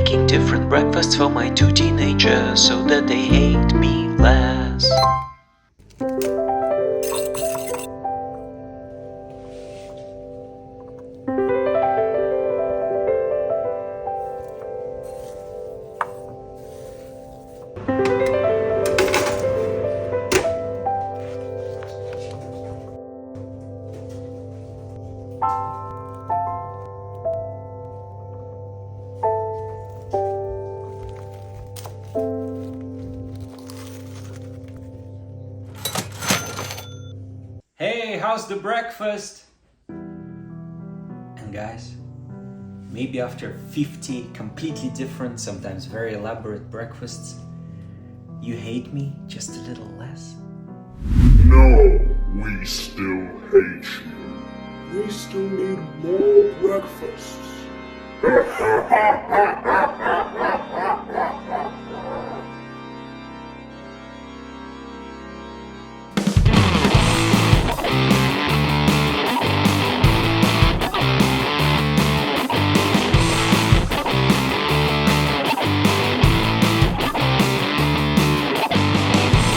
making different breakfasts for my two teenagers so that they hate me less. Hey, how's the breakfast? And guys, maybe after 50 completely different, sometimes very elaborate breakfasts, you hate me just a little less? No, we still hate you. We still need more breakfasts.